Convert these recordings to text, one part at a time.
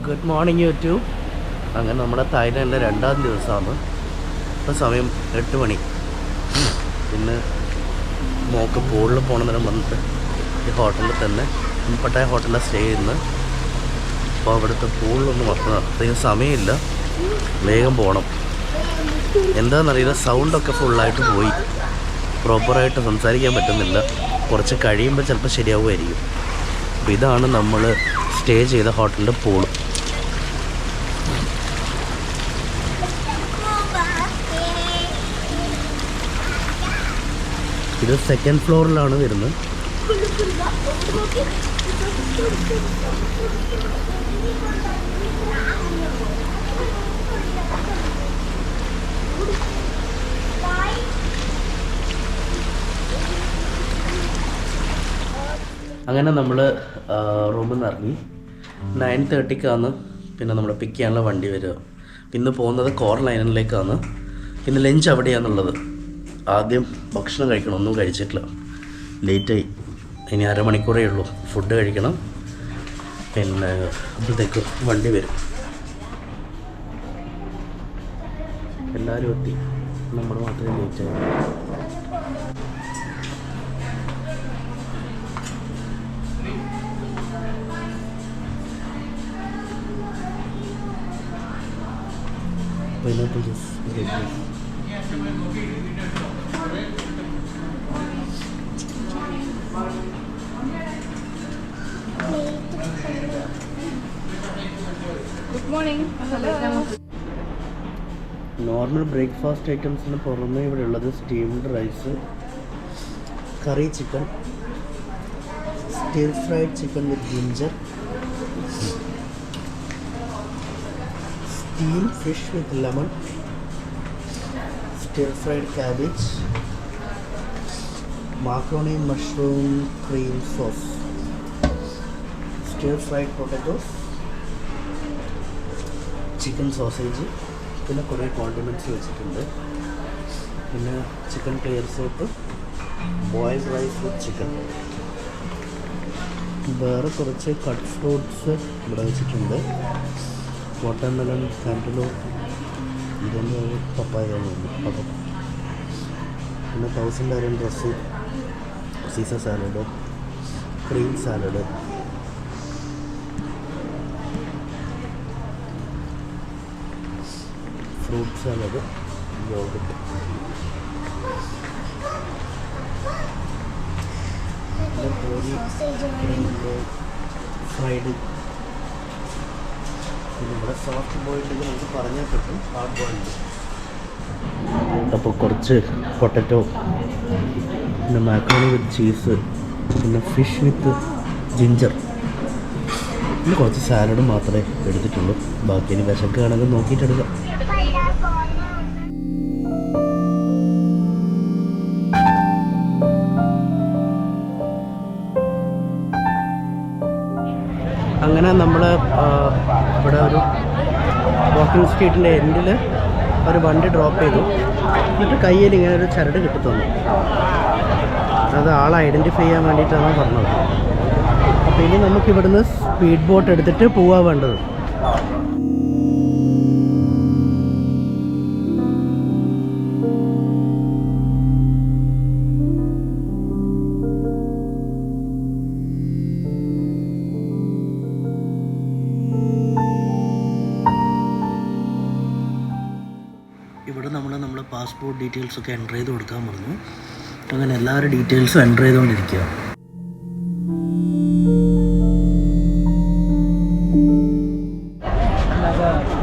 Good morning YouTube. അങ്ങനെ നമ്മുടെ തായ്ലാൻഡിലെ 2ാം ദിവസമാണ്. ഇപ്പോൾ സമയം 8 മണി. പിന്നെ മോക്ക് പൂളിൽ പോകണമെന്ന് വന്നിട്ട് ഈ ഹോട്ടലിൽ തന്നെ പട്ടായ ഹോട്ടലിൽ സ്റ്റേ ചെയ്യുന്നത്. അപ്പോൾ അവിടുത്തെ പൂളിലൊന്നും അധികം സമയമില്ല, വേഗം പോകണം. എന്താണെന്നറിയില്ല, സൗണ്ടൊക്കെ ഫുള്ളായിട്ട് പോയി, പ്രോപ്പറായിട്ട് സംസാരിക്കാൻ പറ്റുന്നില്ല. കുറച്ച് കഴിയുമ്പോൾ ചിലപ്പോൾ ശരിയാവുമായിരിക്കും. അപ്പോൾ ഇതാണ് നമ്മൾ സ്റ്റേ ചെയ്ത ഹോട്ടലിൻ്റെ പൂള്. ഇത് 2nd ഫ്ലോറിലാണ് വരുന്നത്. അങ്ങനെ നമ്മൾ റൂമിൽ നിന്ന് ഇറങ്ങി. 9:30ക്കാണ് പിന്നെ നമ്മൾ പിക്ക് ചെയ്യാനുള്ള വണ്ടി വരിക. ഇന്ന് പോകുന്നത് കോറൽ ഐലൻഡിലേക്കാണ്. ഇന്ന് ലഞ്ച് അവിടെയാണുള്ളത്. ആദ്യം ഭക്ഷണം കഴിക്കണം, ഒന്നും കഴിച്ചിട്ടില്ല, ലേറ്റായി. ഇനി അരമണിക്കൂറേ ഉള്ളൂ ഫുഡ് കഴിക്കണം. പിന്നെ അപ്പോഴത്തേക്ക് വണ്ടി വരും. എല്ലാവരും എത്തി, നമ്മൾ മാത്രമേ ലേറ്റായി. Pineapple juice, grape juice. Good morning. Hello. Normal breakfast ഐറ്റംസിന് പുറമെ ഇവിടെ ഉള്ളത് steamed rice, curry chicken, stir fried chicken with ginger, steamed fish with lemon, stir-fried cabbage, macaroni mushroom cream sauce, stir-fried potatoes, chicken sausage, പിന്നെ കുറേ condiments വെച്ചിട്ടുണ്ട്. പിന്നെ chicken clear soup, boiled rice with chicken. വേറെ കുറച്ച് cut fruits ഇവിടെ വെച്ചിട്ടുണ്ട്. Watermelon, കാന്റലോപ്പ്, ഇതൊന്നും പപ്പായ തോന്നുന്നു. പിന്നെ 1000 അരൻ dress, caesar salad, cream salad, fruit salad, yoghurt, fried. പിന്നെ ഇവിടെ സോഫ്റ്റ് ബോയിൽഡ് നമുക്ക് പറഞ്ഞാൽ പറ്റും, ഹാർഡ് ബോയിൽഡ്. അപ്പോൾ കുറച്ച് പൊട്ടറ്റോ, പിന്നെ മാക്രോണി വിത്ത് ചീസ്, പിന്നെ ഫിഷ് വിത്ത് ജിഞ്ചർ, പിന്നെ കുറച്ച് സാലഡ് മാത്രമേ എടുത്തിട്ടുള്ളൂ. ബാക്കി ഇനി വിശക്കുകയാണെങ്കിൽ നോക്കിയിട്ടെടുക്കാം. അങ്ങനെ നമ്മൾ ഇവിടെ ഒരു വാക്കിംഗ് സ്ട്രീറ്റിൻ്റെ എൻഡിൽ ഒരു വണ്ടി ഡ്രോപ്പ് ചെയ്തു. എന്നിട്ട് കയ്യിൽ ഇങ്ങനെ ഒരു ചരട് കിട്ടുന്നു. അത് ആളെ ഐഡൻറ്റിഫൈ ചെയ്യാൻ വേണ്ടിയിട്ടാണ് പറഞ്ഞത്. അപ്പോൾ ഇനി നമുക്കിവിടുന്ന് സ്പീഡ് ബോട്ട് എടുത്തിട്ട് പോവാൻ വേണ്ടത്. ഇവിടെ നമ്മൾ പാസ്പോർട്ട് ഡീറ്റെയിൽസൊക്കെ എൻ്റർ ചെയ്ത് കൊടുക്കാൻ പറഞ്ഞു. അങ്ങനെ എല്ലാവരുടെ ഡീറ്റെയിൽസും എൻ്റർ ചെയ്തുകൊണ്ടിരിക്കുക.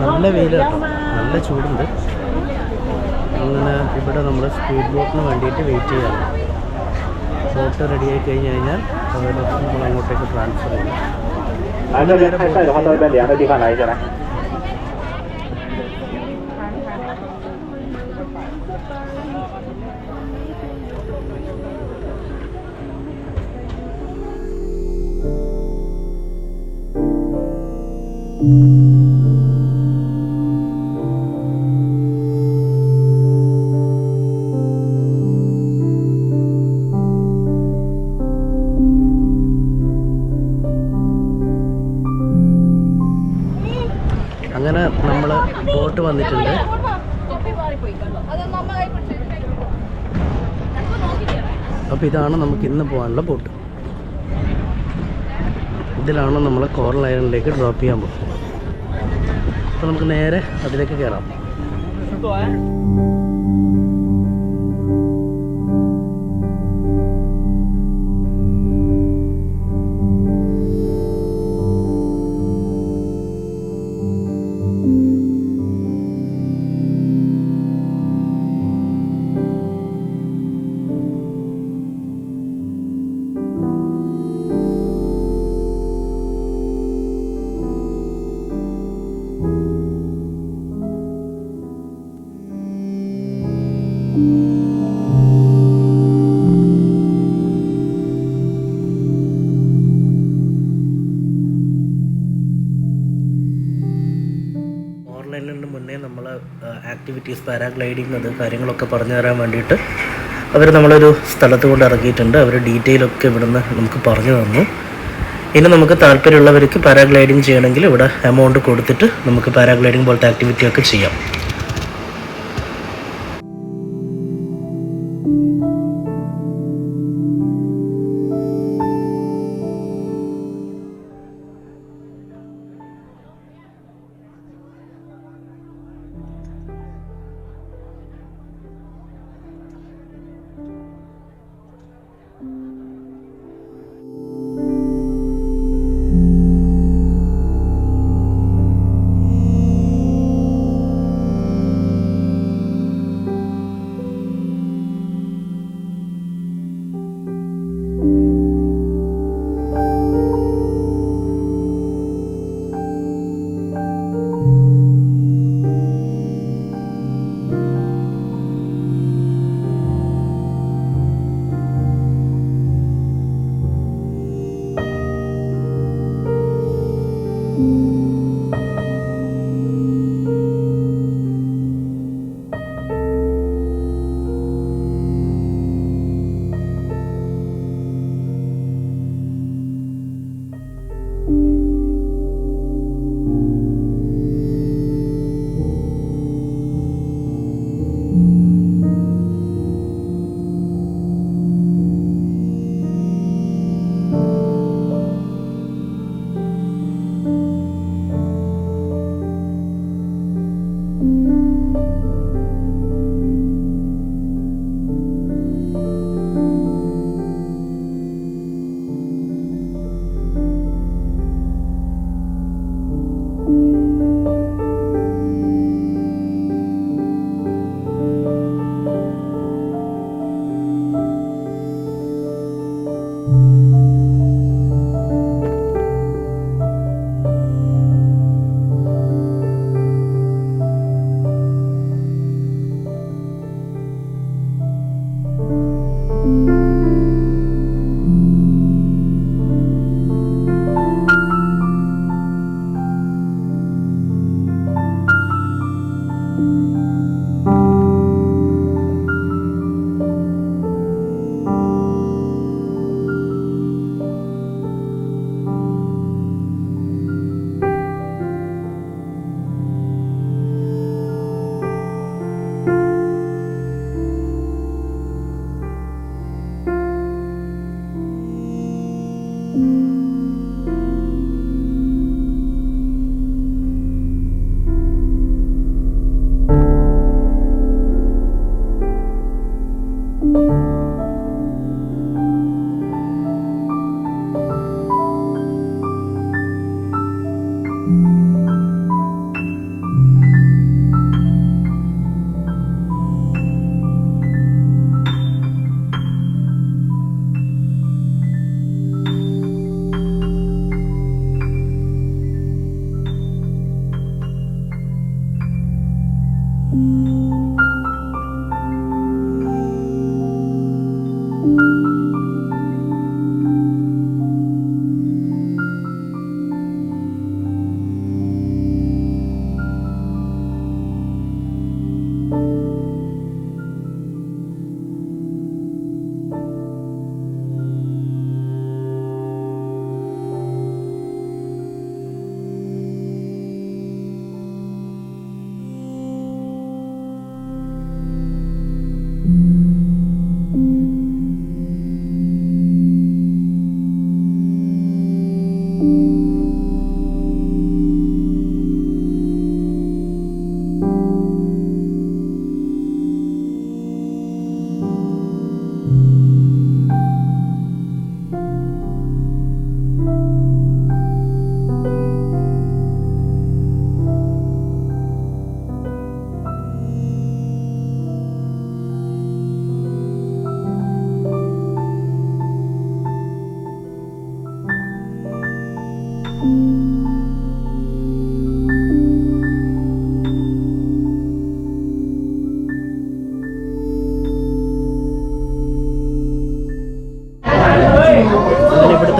നല്ല വെയിൽ കേട്ടോ, നല്ല ചൂടുണ്ട്. അങ്ങനെ ഇവിടെ നമ്മൾ സ്പീഡ് ബോട്ടിന് വേണ്ടിയിട്ട് വെയിറ്റ് ചെയ്യണം. ബോട്ട് റെഡിയായി കഴിഞ്ഞ് കഴിഞ്ഞാൽ നമ്മൾ അങ്ങോട്ടേക്ക് ട്രാൻസ്ഫർ ചെയ്യും. അങ്ങനെ നമ്മൾ ബോട്ട് വന്നിട്ടുണ്ട്. അപ്പോൾ ഇതാണ് നമുക്ക് ഇന്ന് പോകാനുള്ള ബോട്ട്. ഇതിലാണ് നമ്മൾ കോറൽ ഐലൻഡിലേക്ക് ഡ്രോപ്പ് ചെയ്യാൻ പോകുന്നത്. അപ്പോൾ നമുക്ക് നേരെ അതിലേക്ക് കയറാം. ഓൺലൈനിന് മുന്നേ നമ്മൾ ആക്ടിവിറ്റീസ് പാരാഗ്ലൈഡിങ് അത് കാര്യങ്ങളൊക്കെ പറഞ്ഞു തരാൻ വേണ്ടിയിട്ട് അവർ നമ്മളൊരു സ്ഥലത്ത് കൊണ്ട് ഇറക്കിയിട്ടുണ്ട്. അവർ ഡീറ്റെയിലൊക്കെ ഇവിടുന്ന് നമുക്ക് പറഞ്ഞു തന്നു. ഇനി നമുക്ക് താല്പര്യമുള്ളവർക്ക് പാരാഗ്ലൈഡിങ് ചെയ്യണമെങ്കിൽ ഇവിടെ എമൗണ്ട് കൊടുത്തിട്ട് നമുക്ക് പാരാഗ്ലൈഡിങ് പോലത്തെ ആക്ടിവിറ്റിയൊക്കെ ചെയ്യാം.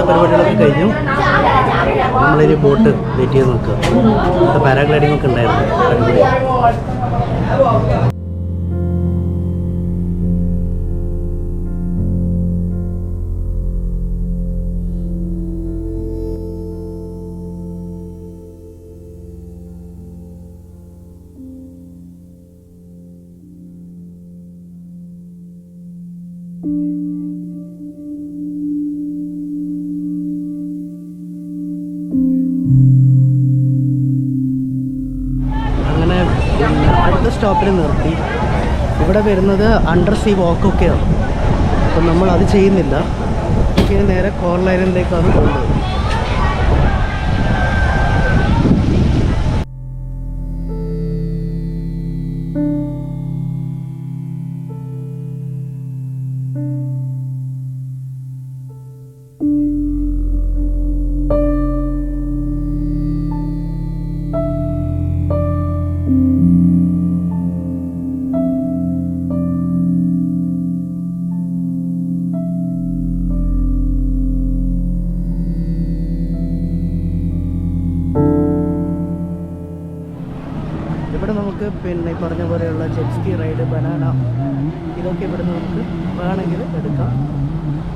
പരിപാടികളൊക്കെ കഴിഞ്ഞു. നമ്മളൊരു ബോട്ട് വെയിറ്റ് ചെയ്ത് നോക്കുക. ഇത് പാരാഗ്ലൈഡിംഗ് ഒക്കെ ഉണ്ടായിരുന്നു. അങ്ങനെ അടുത്ത സ്റ്റോപ്പിൽ നിർത്തി. ഇവിടെ വരുന്നത് അണ്ടർ സീ വാക്കൊക്കെയാണ്. അപ്പം നമ്മൾ അത് ചെയ്യുന്നില്ല. ഇങ്ങനെ നേരെ കോറൽ ഐലൻഡിലേക്കാണ് പോകുന്നത്. ഇവിടെ നമുക്ക് പിന്നെ ഈ പറഞ്ഞ പോലെയുള്ള ജെറ്റ് സ്കി റൈഡ്, ബനാന, ഇതൊക്കെ ഇവിടെ നമുക്ക് വേണമെങ്കിൽ എടുക്കാം.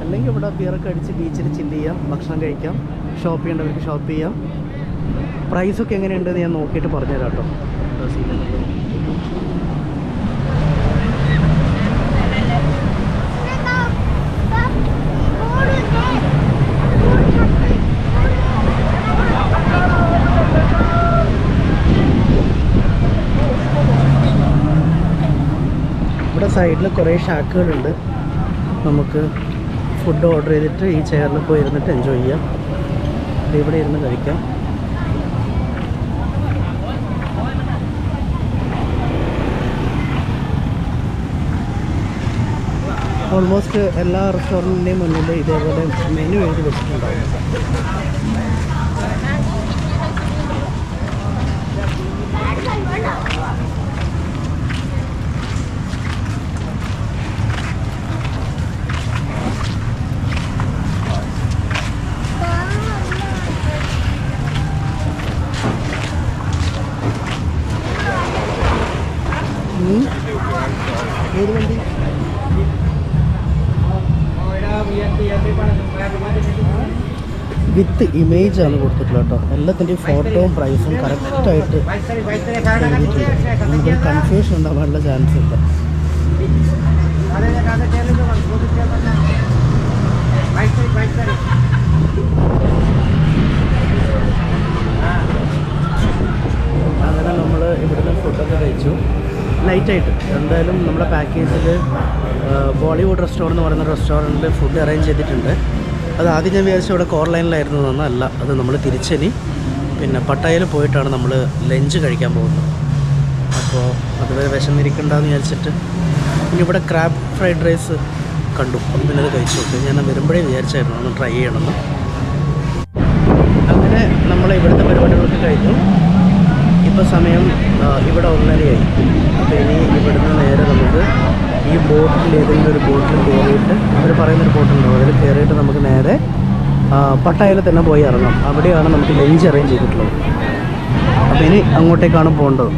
അല്ലെങ്കിൽ ഇവിടെ ബിയറൊക്കെ അടിച്ച് ബീച്ചിൽ ചില്ല് ചെയ്യാം, ഭക്ഷണം കഴിക്കാം, ഷോപ്പ് ചെയ്യേണ്ടവർക്ക് ഷോപ്പ് ചെയ്യാം. പ്രൈസൊക്കെ എങ്ങനെയുണ്ടെന്ന് ഞാൻ നോക്കിയിട്ട് പറഞ്ഞുതരാം കേട്ടോ. ഇവിടെ സൈഡിൽ കുറേ ഷാക്കുകളുണ്ട്. നമുക്ക് ഫുഡ് ഓർഡർ ചെയ്തിട്ട് ഈ ചെയറിൽ പോയി ഇരുന്നിട്ട് എൻജോയ് ചെയ്യാം. ഇവിടെ ഇരുന്ന് കഴിക്കാം. ഓൾമോസ്റ്റ് എല്ലാ റെസ്റ്റോറൻറ്റിൻ്റെയും മുന്നിൽ ഇതേപോലെ മെനു എഴുതി വെച്ചിട്ടുണ്ടാവും. ഏത് വണ്ടി? വിത്ത് ഇമേജ് ആണ് കൊടുത്തിട്ടുള്ളത് കേട്ടോ. എല്ലാത്തിൻ്റെയും ഫോട്ടോയും പ്രൈസും കറക്റ്റായിട്ട് എഴുതിയിട്ടുണ്ട്. നമുക്ക് കൺഫ്യൂഷൻ ഉണ്ടാവാനുള്ള ചാൻസ് ഇല്ല. അങ്ങനെ നമ്മൾ ഇവിടുന്ന് ഫുഡൊക്കെ കഴിച്ചു. നൈറ്റായിട്ട് എന്തായാലും നമ്മുടെ പാക്കേജിൽ ബോളിവുഡ് റെസ്റ്റോറൻറ്റ് എന്ന് പറയുന്ന റെസ്റ്റോറൻറ്റിൽ ഫുഡ് അറേഞ്ച് ചെയ്തിട്ടുണ്ട്. അത് ആദ്യം ഞാൻ വിചാരിച്ചു ഇവിടെ കോർലൈനിലായിരുന്നു എന്നല്ല. അത് നമ്മൾ തിരിച്ചനി പിന്നെ പട്ടായയിൽ പോയിട്ടാണ് നമ്മൾ ലഞ്ച് കഴിക്കാൻ പോകുന്നത്. അപ്പോൾ അതുവരെ വിശന്നിരിക്കണ്ടെന്ന് വിചാരിച്ചിട്ട് പിന്നെ ഇവിടെ ക്രാബ് ഫ്രൈഡ് റൈസ് കണ്ടു. അപ്പം പിന്നെ അത് കഴിച്ചു നോക്കി. ഞാൻ വരുമ്പോഴേ വിചാരിച്ചായിരുന്നു ഒന്ന് ട്രൈ ചെയ്യണമെന്ന്. അങ്ങനെ നമ്മൾ ഇവിടുത്തെ പരിപാടികളൊക്കെ കഴിഞ്ഞു. ഇപ്പോൾ സമയം ഇവിടെ 1:30 അപ്പോൾ ഇനി ഇവിടുന്ന് നേരെ നമുക്ക് ഈ ബോട്ടിൽ ഏതെങ്കിലും ഒരു ബോട്ടിൽ കയറിയിട്ട്, അവർ പറയുന്നൊരു ബോട്ടുണ്ടാവും, അതിൽ കയറിയിട്ട് നമുക്ക് നേരെ പട്ടായയിൽ തന്നെ പോയി ഇറങ്ങാം. അവിടെയാണ് നമുക്ക് ലഞ്ച് അറേഞ്ച് ചെയ്തിട്ടുള്ളത്. അപ്പോൾ ഇനി അങ്ങോട്ടേക്കാണ് പോകേണ്ടത്.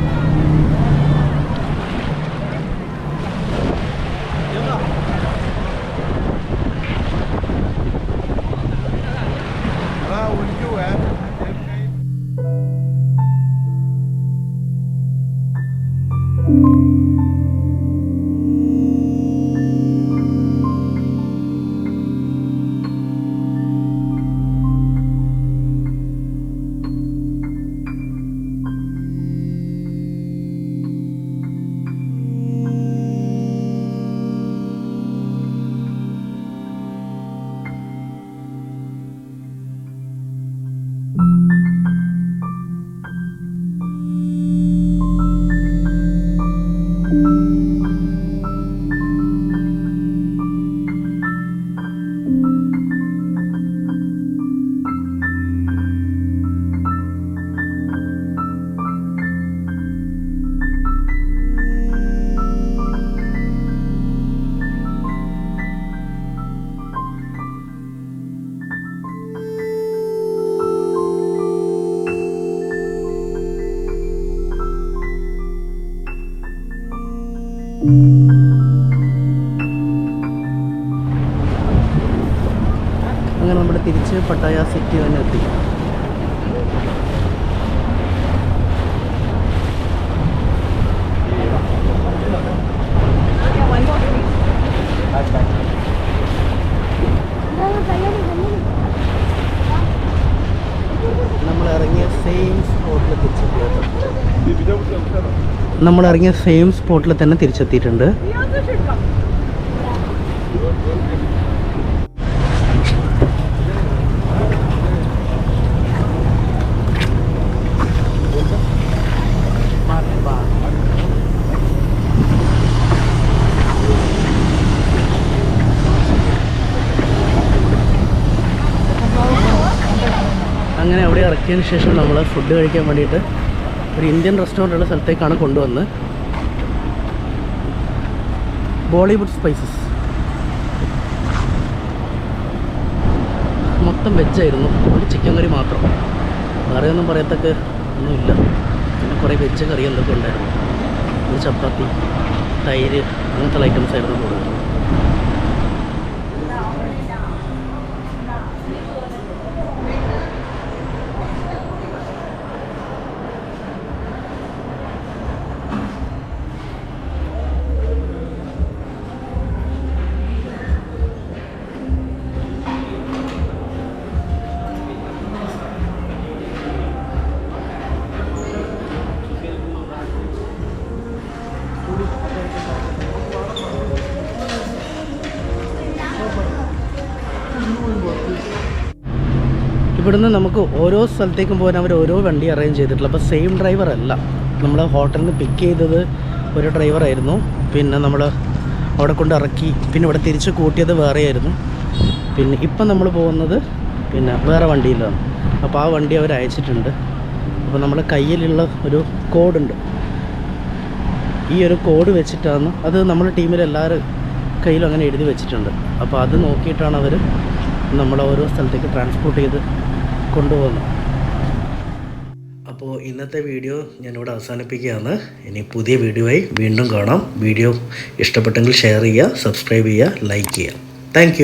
അങ്ങനെ നമ്മൾ തിരിച്ച് പട്ടായ സിറ്റി തന്നെ എത്തി. നമ്മൾ ഇറങ്ങിയ സെയിം സ്പോട്ടിൽ തന്നെ തിരിച്ചെത്തിയിട്ടുണ്ട്. അങ്ങനെ അവിടെ ഇറക്കിയതിന് ശേഷം നമ്മൾ ഫുഡ് കഴിക്കാൻ വേണ്ടിയിട്ട് ഒരു ഇന്ത്യൻ റെസ്റ്റോറൻറ്റുള്ള സ്ഥലത്തേക്കാണ് കൊണ്ടുവന്ന്. ബോളിവുഡ് സ്പൈസസ് മൊത്തം വെജായിരുന്നു. ഒരു ചിക്കൻ കറി മാത്രം, വേറെ ഒന്നും പറയത്തക്ക ഒന്നുമില്ല. പിന്നെ കുറേ വെജ് കറി എന്തൊക്കെ ഉണ്ടായിരുന്നു. ഒരു ചപ്പാത്തി, തൈര്, അങ്ങനത്തെ ഐറ്റംസ് ആയിരുന്നു കൂടുതൽ. ഇവിടുന്ന് നമുക്ക് ഓരോ സ്ഥലത്തേക്കും പോകാൻ അവർ ഓരോ വണ്ടി അറേഞ്ച് ചെയ്തിട്ടുള്ളൂ. അപ്പോൾ സെയിം ഡ്രൈവർ അല്ല. നമ്മൾ ഹോട്ടലിൽ നിന്ന് പിക്ക് ചെയ്തത് ഒരു ഡ്രൈവറായിരുന്നു, പിന്നെ നമ്മൾ അവിടെ കൊണ്ട് ഇറക്കി, പിന്നെ ഇവിടെ തിരിച്ച് കൂട്ടിയത് വേറെയായിരുന്നു. പിന്നെ ഇപ്പം നമ്മൾ പോകുന്നത് പിന്നെ വേറെ വണ്ടിയിലാണ്. അപ്പോൾ ആ വണ്ടി അവർ അയച്ചിട്ടുണ്ട്. അപ്പോൾ നമ്മുടെ കയ്യിലുള്ള ഒരു കോഡുണ്ട്. ഈ ഒരു കോഡ് വെച്ചിട്ടാണ്, അത് നമ്മുടെ ടീമിലെല്ലാവരും കയ്യിലും അങ്ങനെ എഴുതി വെച്ചിട്ടുണ്ട്. അപ്പോൾ അത് നോക്കിയിട്ടാണ് അവർ നമ്മളെ ഓരോ സ്ഥലത്തേക്ക് ട്രാൻസ്പോർട്ട് ചെയ്ത് കൊണ്ടുപോകുന്നു. അപ്പോൾ ഇന്നത്തെ വീഡിയോ ഞാനിവിടെ അവസാനിപ്പിക്കുകയാണ്. ഇനി പുതിയ വീഡിയോ ആയി വീണ്ടും കാണാം. വീഡിയോ ഇഷ്ടപ്പെട്ടെങ്കിൽ ഷെയർ ചെയ്യുക, സബ്സ്ക്രൈബ് ചെയ്യുക, ലൈക്ക് ചെയ്യുക. താങ്ക്